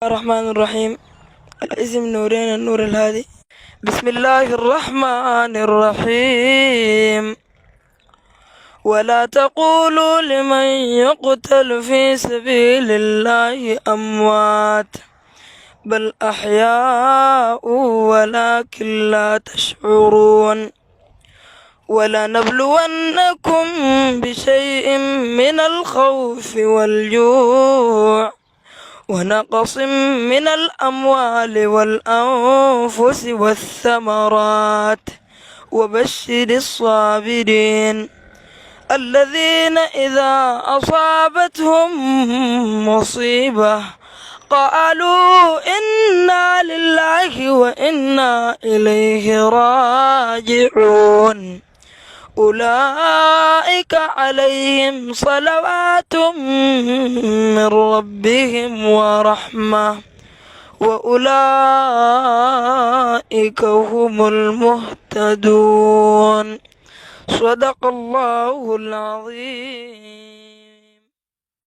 الرحمن الرحيم. الاسم نورين النور الهادي. بسم الله الرحمن الرحيم. ولا تقولوا لمن يقتل في سبيل الله أموات بل أحياء ولكن لا تشعرون. ولنبلونكم بشيء من الخوف والجوع ونقص من الأموال والأنفس والثمرات وبشر الصابرين الذين إذا أصابتهم مصيبة قالوا إنا لله وإنا إليه راجعون. أولئك عليهم صلوات من ربهم ورحمة وأولئك هم المهتدون. صدق الله العظيم.